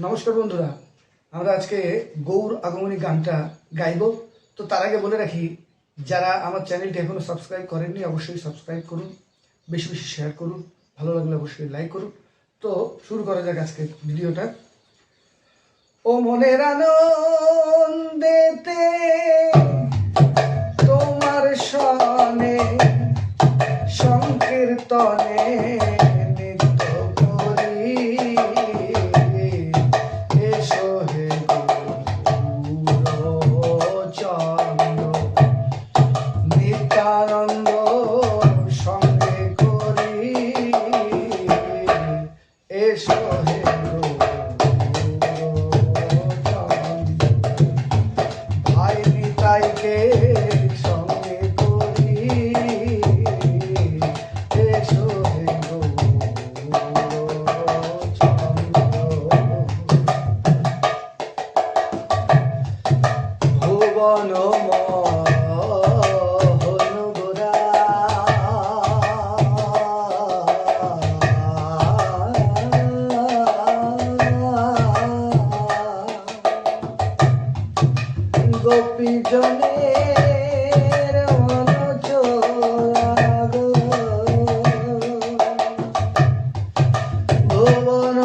নমস্কার বন্ধুরা, আমরা আজকে গৌর আগমনী গানটা গাইব। তো তার আগে বলে রাখি, যারা আমার চ্যানেলটি এখনো সাবস্ক্রাইব করেননি অবশ্যই সাবস্ক্রাইব করুন, বেশি বেশি শেয়ার করুন, ভালো লাগলে অবশ্যই লাইক করুন। তো শুরু করা যাক আজকে ভিডিওটা। ও মনের আনন্দেতে তোমার সনে সংকীর্তনে আনন্দ সঙ্গে করি এসো হে ভাই নিতাইকে সঙ্গে করি এসো হে ভুবন গোপী জনের মন চোরাগ ভুবন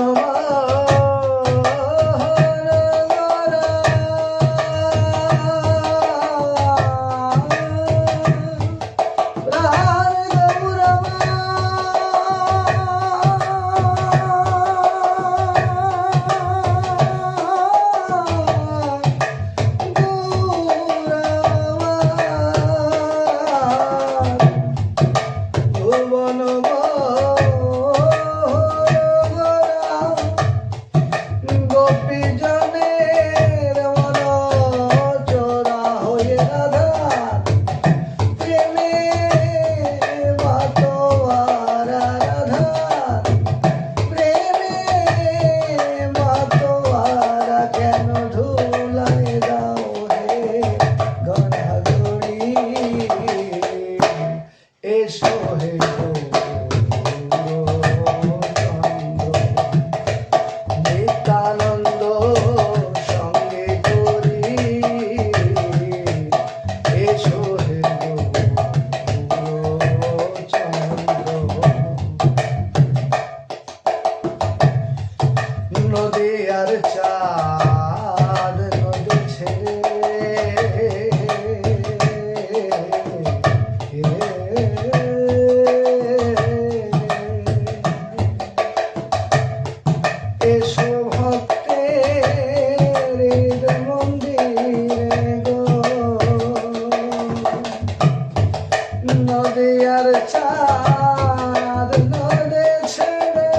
নদী আর চাঁদ নদী ছেড়ে এসো ভক্তের মন্দিরে গো নদী আর চাঁদ নদী ছেড়ে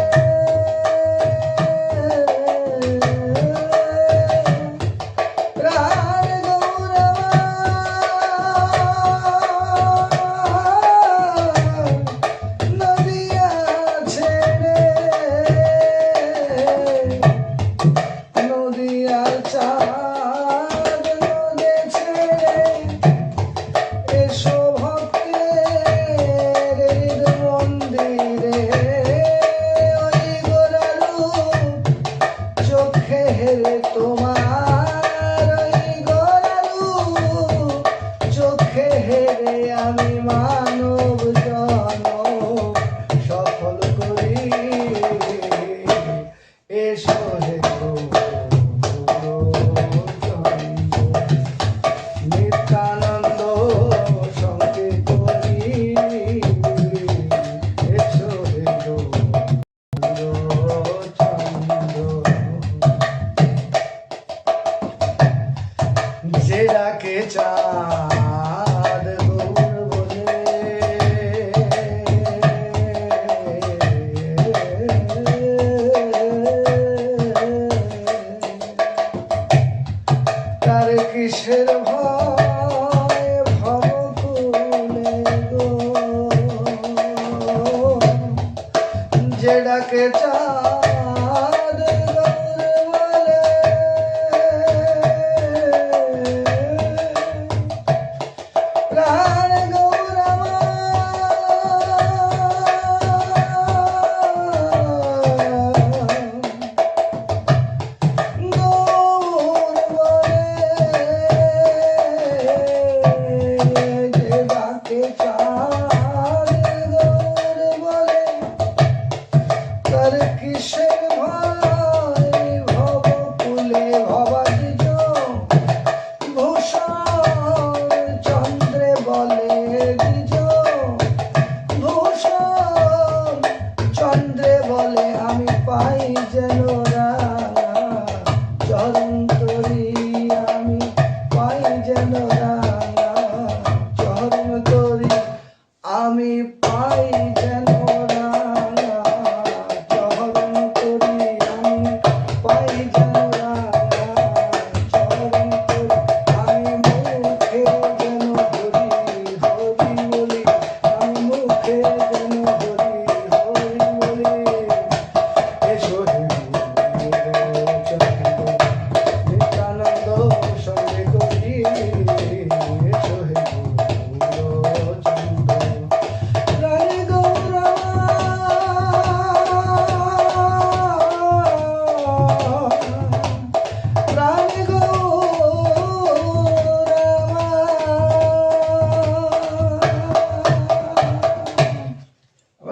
আমি মানব জনম সফল করি এসো হে নিত্যানন্দ সঙ্গে করি এসো হে যে ডাকে চাঁদ তার কিসের ভয় ভবকুলে গো যে ডাকে চাঁদ গৌর বলে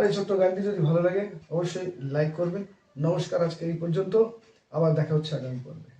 আমার এই ছোট্ট গানটি যদি ভালো লাগে অবশ্যই লাইক করবেন। নমস্কার, আজকে এই পর্যন্ত, আবার দেখা হচ্ছে আগামী পর্বে।